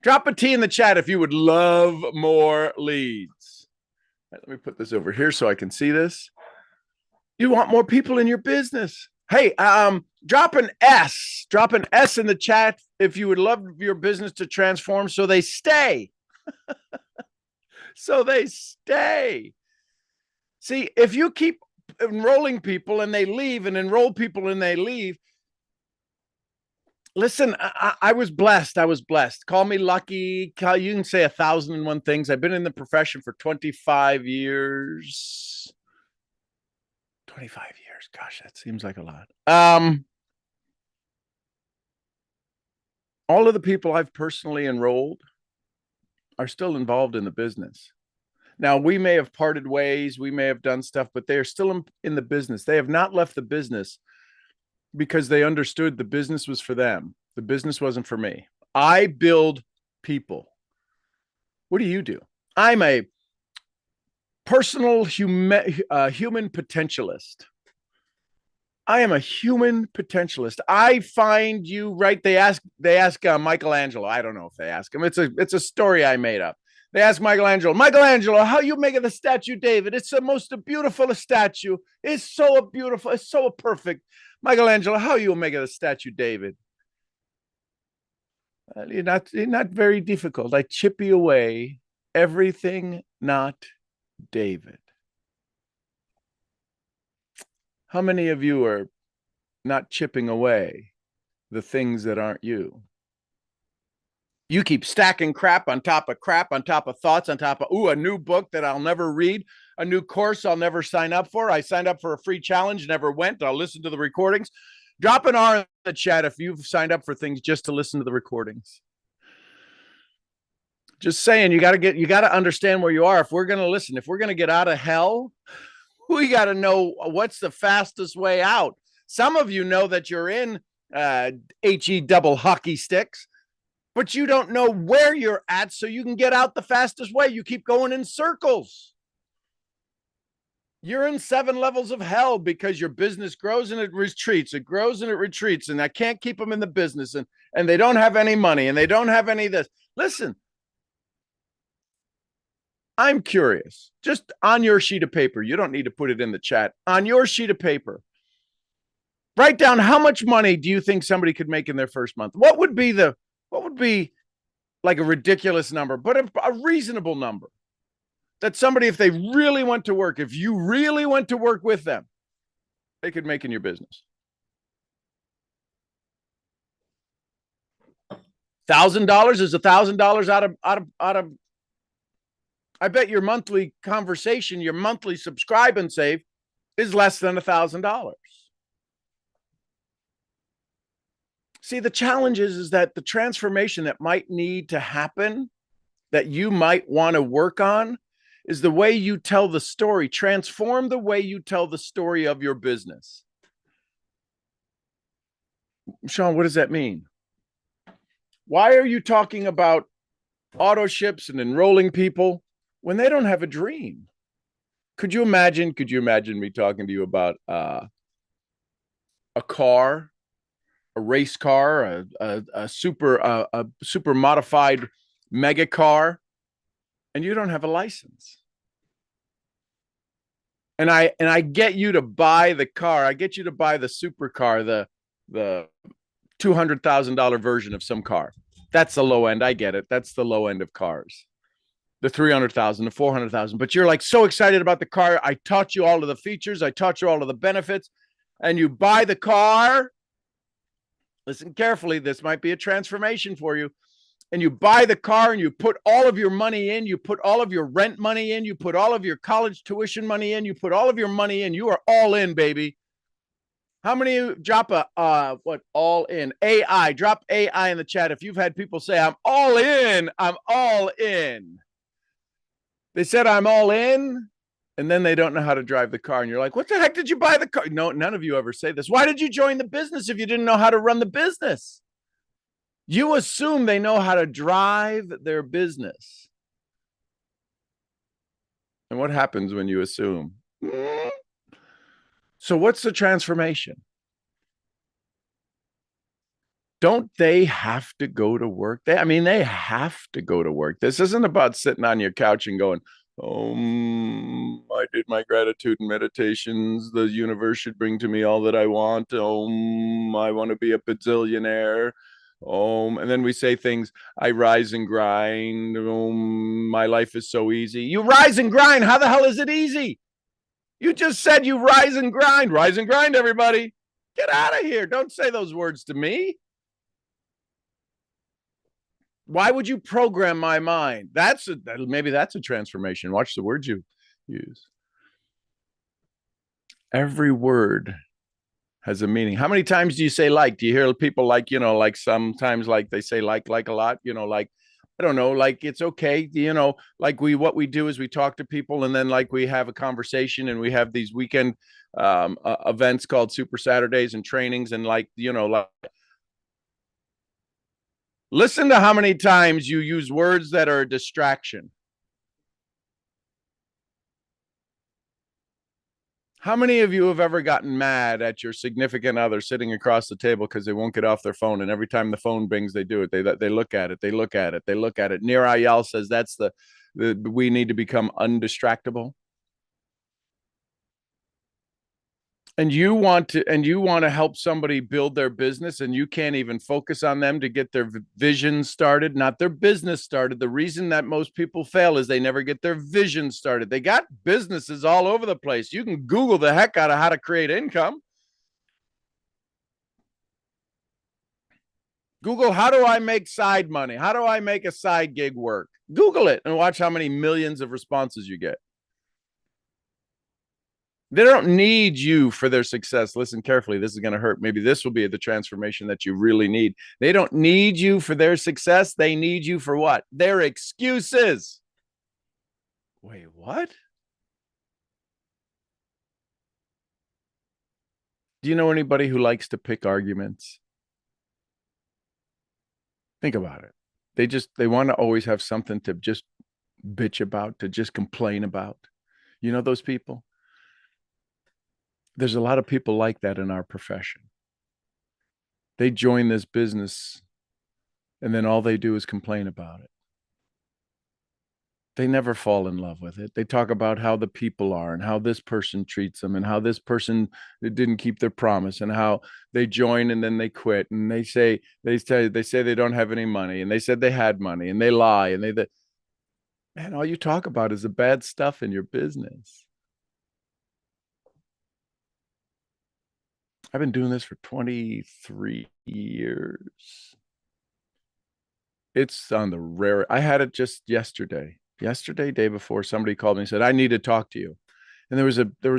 Drop a T in the chat if you would love more leads. Right, let me put this over here so I can see this. You want more people in your business. Hey, drop an S. Drop an S in the chat if you would love your business to transform so they stay. So they stay. See, if you keep enrolling people and they leave and enroll people and they leave, listen, I was blessed. I was blessed. Call me lucky. You can say 1,001 things. I've been in the profession for 25 years. 25 years. Gosh, that seems like a lot. All of the people I've personally enrolled are still involved in the business. Now, we may have parted ways, we may have done stuff, but they are still in the business. They have not left the business because they understood the business was for them. The business wasn't for me. I build people. What do? I'm a personal human potentialist. I am a human potentialist. I find you right. They ask Michelangelo. I don't know if they ask him. It's a story I made up. They ask Michelangelo, how you make the statue, David? It's the most beautiful statue. It's so beautiful. It's so perfect. Michelangelo, how you make the statue, David? You're not very difficult. I chip you away everything, not David. How many of you are not chipping away the things that aren't you? You keep stacking crap on top of thoughts, on top of, a new book that I'll never read, a new course I'll never sign up for. I signed up for a free challenge, never went. I'll listen to the recordings. Drop an R in the chat if you've signed up for things just to listen to the recordings. Just saying, you got to understand where you are. If we're going to listen, if we're going to get out of hell, we got to know what's the fastest way out. Some of you know that you're in HE double hockey sticks, but you don't know where you're at so you can get out the fastest way. You keep going in circles. You're in 7 levels of hell because your business grows and it retreats. It grows and it retreats, and I can't keep them in the business, and they don't have any money, and they don't have any of this. Listen, I'm curious, just on your sheet of paper, you don't need to put it in the chat, on your sheet of paper, write down how much money do you think somebody could make in their first month? What would be like a ridiculous number, but a reasonable number that somebody, if they really went to work, if you really went to work with them, they could make in your business? $1,000 is $1,000 out of I bet your monthly conversation, your monthly subscribe and save is less than $1,000. See, the challenge is that the transformation that might need to happen, that you might want to work on, is the way you tell the story. Transform the way you tell the story of your business. Sean, what does that mean? Why are you talking about auto ships and enrolling people when they don't have a dream? Could you imagine me talking to you about a car, a race car, a super modified mega car, and you don't have a license? And I get you to buy the car. I get you to buy the supercar, the $200,000 version of some car. That's the low end. I get it. That's the low end of cars. The 300,000, the 400,000. But you're like so excited about the car. I taught you all of the features. I taught you all of the benefits. And you buy the car. Listen carefully. This might be a transformation for you. And you buy the car and you put all of your money in. You put all of your rent money in. You put all of your college tuition money in. You put all of your money in. You are all in, baby. How many drop all in? AI, drop AI in the chat if you've had people say, I'm all in. I'm all in. They said, I'm all in, and then they don't know how to drive the car. And you're like, what the heck did you buy the car? No, none of you ever say this. Why did you join the business if you didn't know how to run the business? You assume they know how to drive their business. And what happens when you assume? So what's the transformation? Don't they have to go to work? I mean, they have to go to work. This isn't about sitting on your couch and going, I did my gratitude and meditations. The universe should bring to me all that I want. I want to be a bazillionaire. And then we say things, I rise and grind. My life is so easy. You rise and grind. How the hell is it easy? You just said you rise and grind. Rise and grind, everybody. Get out of here. Don't say those words to me. Why would you program my mind? Maybe that's a transformation. Watch the words you use. Every word has a meaning. How many times do you say like? Do you hear people like, like sometimes like they say like a lot, like, I don't know, like it's okay, like what we do is we talk to people and then like we have a conversation and we have these weekend events called Super Saturdays and trainings and like, like listen to how many times you use words that are a distraction. How many of you have ever gotten mad at your significant other sitting across the table because they won't get off their phone, and every time the phone bings, they do it. They look at it. They look at it. They look at it. Nir Ayal says that's the we need to become undistractable. And you want to help somebody build their business and you can't even focus on them to get their vision started, not their business started. The reason that most people fail is they never get their vision started. They got businesses all over the place. You can Google the heck out of how to create income. Google, how do I make side money? How do I make a side gig work? Google it and watch how many millions of responses you get. They don't need you for their success. Listen carefully. This is going to hurt. Maybe this will be the transformation that you really need. They don't need you for their success. They need you for what? Their excuses. Wait, what? Do you know anybody who likes to pick arguments? Think about it. They want to always have something to just bitch about, to just complain about. You know those people? There's a lot of people like that in our profession. They join this business and then all they do is complain about it. They never fall in love with it. They talk about how the people are and how this person treats them and how this person didn't keep their promise and how they join and then they quit and they say they don't have any money and they said they had money and they lie and man, all you talk about is the bad stuff in your business. I've been doing this for 23 years. It's on the rare. I had it just yesterday, day before, somebody called me and said, I need to talk to you. And there was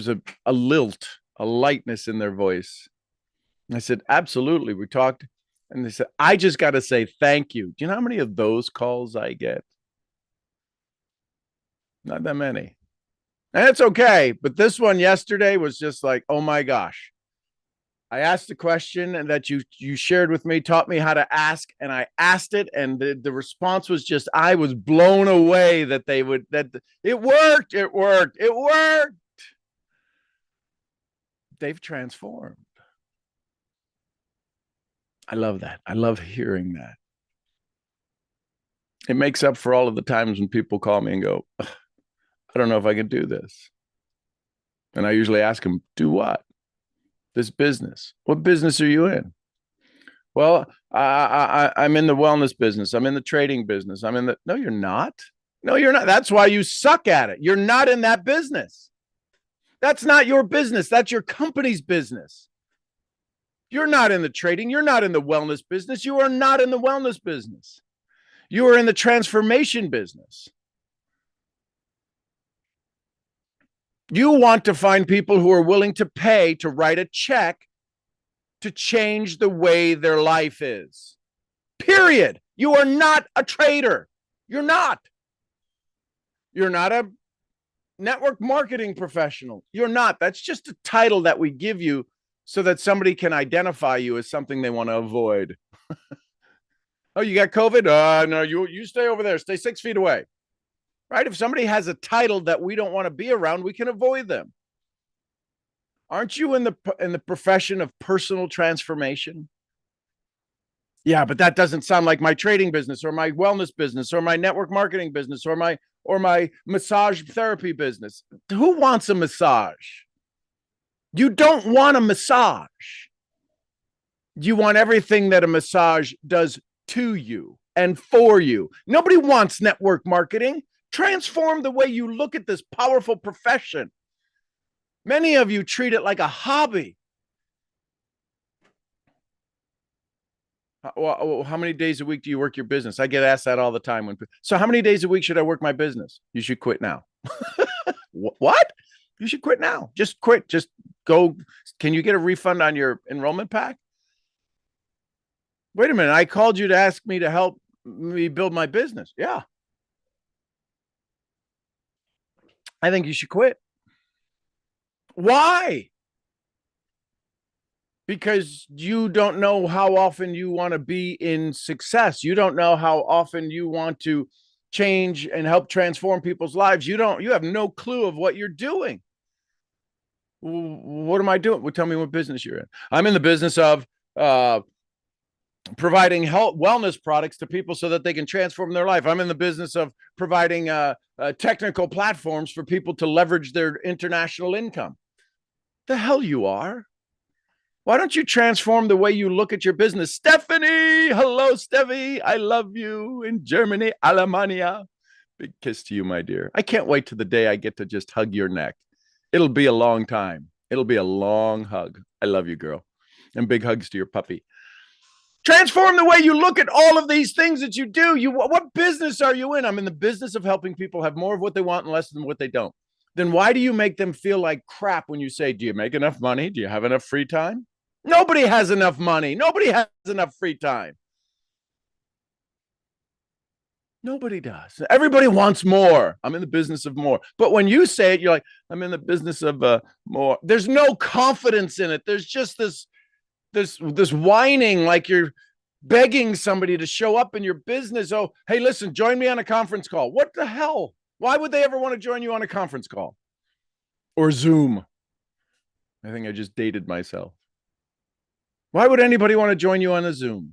a lilt, a lightness in their voice. And I said, absolutely. We talked. And they said, I just got to say thank you. Do you know how many of those calls I get? Not that many. And it's okay. But this one yesterday was just like, oh my gosh. I asked a question and that you shared with me, taught me how to ask, and I asked it, and the response was just, I was blown away that it worked. They've transformed. I love that. I love hearing that. It makes up for all of the times when people call me and go, I don't know if I can do this. And I usually ask them, do what? This business. What business are you in? Well, I'm in the wellness business. I'm in the trading business. No, you're not. No, you're not. That's why you suck at it. You're not in that business. That's not your business. That's your company's business. You're not in the trading. You're not in the wellness business. You are not in the wellness business. You are in the transformation business. You want to find people who are willing to pay to write a check to change the way their life is. Period. You are not a trader. You're not. You're not a network marketing professional. You're not. That's just a title that we give you so that somebody can identify you as something they want to avoid. Oh, you got COVID? No, you stay over there. Stay 6 feet away. Right? If somebody has a title that we don't want to be around, we can avoid them. Aren't you in the profession of personal transformation? Yeah, but that doesn't sound like my trading business or my wellness business or my network marketing business or my massage therapy business. Who wants a massage? You don't want a massage. You want everything that a massage does to you and for you. Nobody wants network marketing. Transform the way you look at this powerful profession. Many of you treat it like a hobby. How many days a week do you work your business? I get asked that all the time. So how many days a week should I work my business? You should quit now. What? You should quit now. Just quit. Just go. Can you get a refund on your enrollment pack? Wait a minute. I called you to ask me to help me build my business. Yeah. I think you should quit. Why? Because you don't know how often you want to be in success. You don't know how often you want to change and help transform people's lives. You have no clue of what you're doing. What am I doing? Well, tell me what business you're in. I'm in the business of providing health wellness products to people so that they can transform their life. I'm in the business of providing technical platforms for people to leverage their international income. The hell you are. Why don't you transform the way you look at your business? Stephanie, hello, Steffi. I love you in Germany, Alemania. Big kiss to you, my dear. I can't wait to the day I get to just hug your neck. It'll be a long time. It'll be a long hug. I love you, girl. And big hugs to your puppy. Transform the way you look at all of these things that you do. What business are you in? I'm in the business of helping people have more of what they want and less than what they don't. Then why do you make them feel like crap when you say, do you make enough money? Do you have enough free time? Nobody has enough money. Nobody has enough free time. Nobody does. Everybody wants more. I'm in the business of more. But when you say it, you're like, I'm in the business of more. There's no confidence in it. There's just this whining like you're begging somebody to show up in your business. Oh, hey, listen, join me on a conference call. What the hell? Why would they ever want to join you on a conference call or Zoom? I think I just dated myself. Why would anybody want to join you on a Zoom?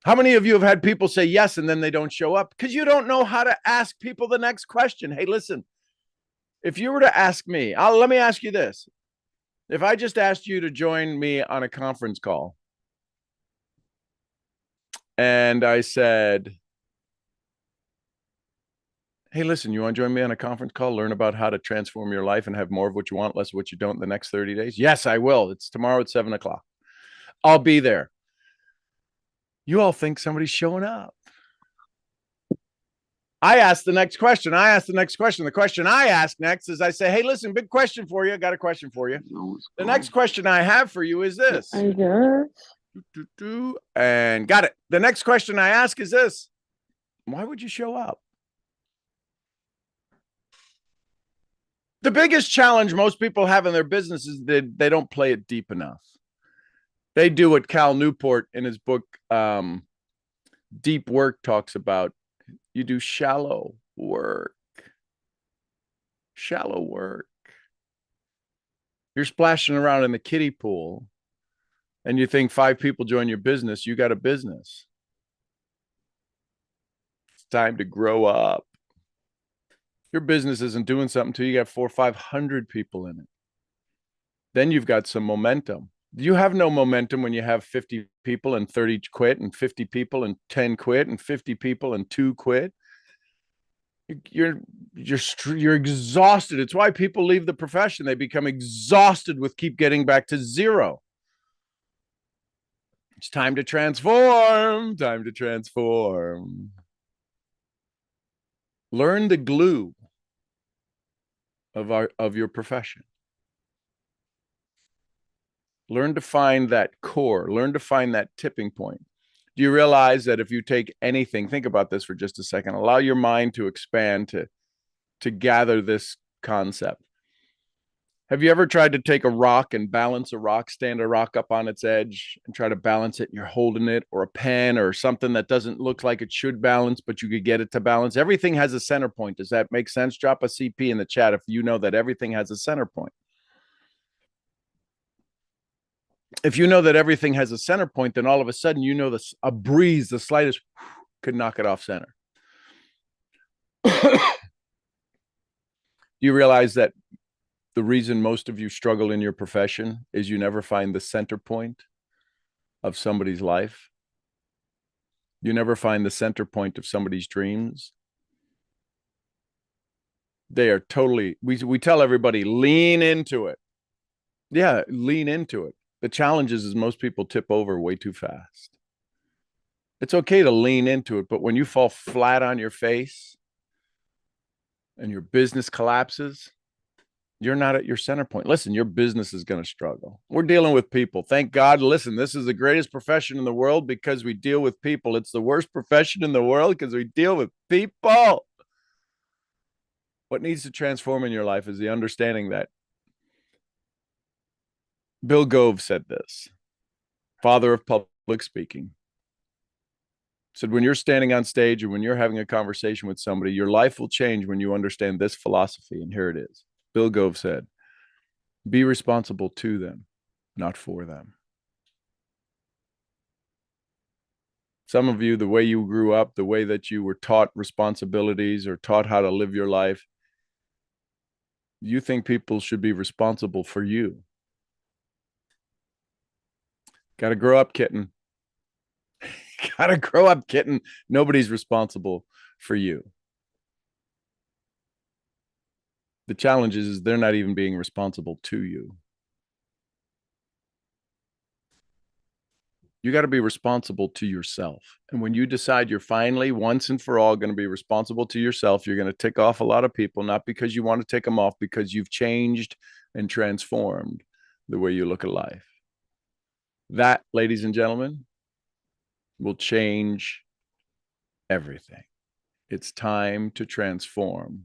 How many of you have had people say yes and then they don't show up? Because you don't know how to ask people the next question. Hey, listen, if you were to ask me, let me ask you this. If I just asked you to join me on a conference call and I said, hey, listen, you want to join me on a conference call, learn about how to transform your life and have more of what you want, less of what you don't in the next 30 days? Yes, I will. It's tomorrow at 7:00. I'll be there. You all think somebody's showing up. I ask the next question. The question I ask next is I say, hey, listen, big question for you. I got a question for you. The next question I have for you is this. And got it. The next question I ask is this. Why would you show up? The biggest challenge most people have in their business is that they don't play it deep enough. They do what Cal Newport in his book, Deep Work, talks about. You do shallow work. Shallow work. You're splashing around in the kiddie pool and you think 5 people join your business, you got a business. It's time to grow up. Your business isn't doing something until you got 400 or 500 people in it. Then you've got some momentum. You have no momentum when you have 50 people and 30 quit and 50 people and 10 quit and 50 people and 2 quit. You're exhausted. It's why people leave the profession. They become exhausted with keep getting back to zero. It's time to transform. Time to transform. Learn the glue of your profession. Learn to find that core. Learn to find that tipping point. Do you realize that if you take anything, think about this for just a second, allow your mind to expand to gather this concept. Have you ever tried to take a rock and balance a rock, stand a rock up on its edge and try to balance it and you're holding it, or a pen or something that doesn't look like it should balance, but you could get it to balance? Everything has a center point. Does that make sense? Drop a CP in the chat if you know that everything has a center point. If you know that everything has a center point, then all of a sudden, you know, a breeze, the slightest could knock it off center. You realize that the reason most of you struggle in your profession is you never find the center point of somebody's life. You never find the center point of somebody's dreams. They are totally, we tell everybody, lean into it. Yeah, lean into it. The challenge is most people tip over way too fast. It's okay to lean into it, but when you fall flat on your face and your business collapses, you're not at your center point. Listen, your business is going to struggle. We're dealing with people. Thank God. Listen, this is the greatest profession in the world because we deal with people. It's the worst profession in the world because we deal with people. What needs to transform in your life is the understanding that Bill Gove said this, father of public speaking, said, when you're standing on stage or when you're having a conversation with somebody, your life will change when you understand this philosophy. And here it is. Bill Gove said, be responsible to them, not for them. Some of you, the way you grew up, the way that you were taught responsibilities or taught how to live your life, you think people should be responsible for you. Got to grow up, kitten. Got to grow up, kitten. Nobody's responsible for you. The challenge is they're not even being responsible to you. You got to be responsible to yourself. And when you decide you're finally once and for all going to be responsible to yourself, you're going to tick off a lot of people, not because you want to tick them off, because you've changed and transformed the way you look at life. That, ladies and gentlemen, will change everything. It's time to transform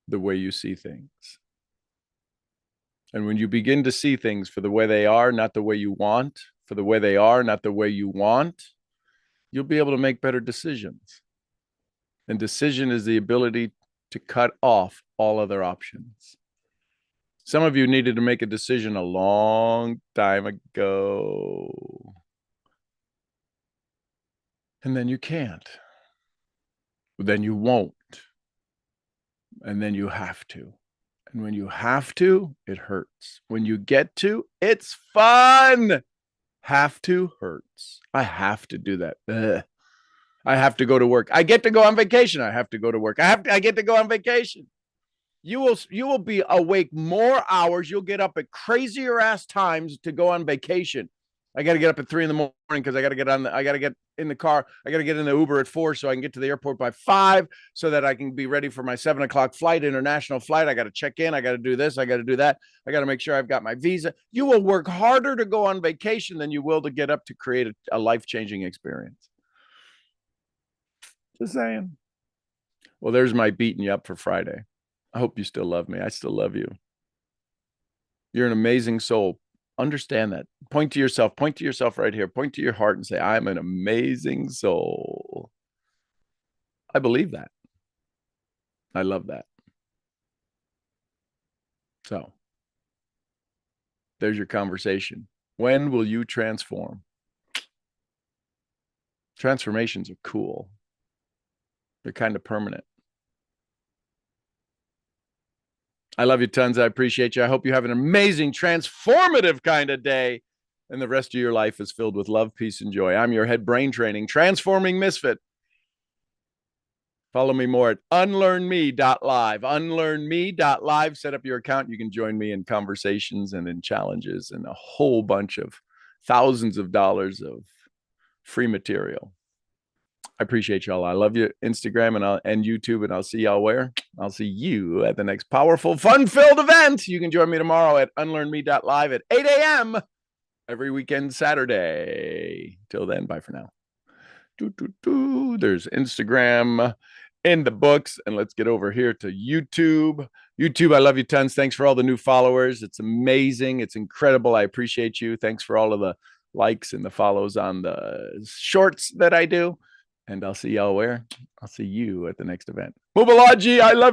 the way you see things. And when you begin to see things for the way they are, not the way you want, for the way they are, not the way you want, you'll be able to make better decisions. And decision is the ability to cut off all other options. Some of you needed to make a decision a long time ago. And then you can't. Then you won't. And then you have to. And when you have to, it hurts. When you get to, it's fun. Have to hurts. I have to do that. Ugh. I have to go to work. I get to go on vacation. I have to go to work. I get to go on vacation. You will be awake more hours. You'll get up at crazier ass times to go on vacation. I got to get up at 3 a.m. because I got to get in the car. I got to get in the Uber at 4 so I can get to the airport by 5 so that I can be ready for my 7 o'clock flight, international flight. I got to check in. I got to do this. I got to do that. I got to make sure I've got my visa. You will work harder to go on vacation than you will to get up to create a life-changing experience. Just saying. Well, there's my beating you up for Friday. I hope you still love me. I still love you. You're an amazing soul. Understand that. Point to yourself right here. Point to your heart and say, I'm an amazing soul. I believe that. I love that. So there's your conversation. When will you transform? Transformations are cool. They're kind of permanent. I love you tons. I appreciate you. I hope you have an amazing, transformative kind of day. And the rest of your life is filled with love, peace, and joy. I'm your head brain training, transforming misfit. Follow me more at unlearnme.live. Unlearnme.live. Set up your account. You can join me in conversations and in challenges and a whole bunch of thousands of dollars of free material. I appreciate y'all. I love you, Instagram and YouTube, and I'll see y'all where? I'll see you at the next powerful, fun-filled event. You can join me tomorrow at unlearnme.live at 8 a.m. every weekend Saturday. Till then, bye for now. There's Instagram in the books, and let's get over here to YouTube. YouTube, I love you tons. Thanks for all the new followers. It's amazing. It's incredible. I appreciate you. Thanks for all of the likes and the follows on the shorts that I do. And I'll see y'all where? I'll see you at the next event. Mubalaji, I love you.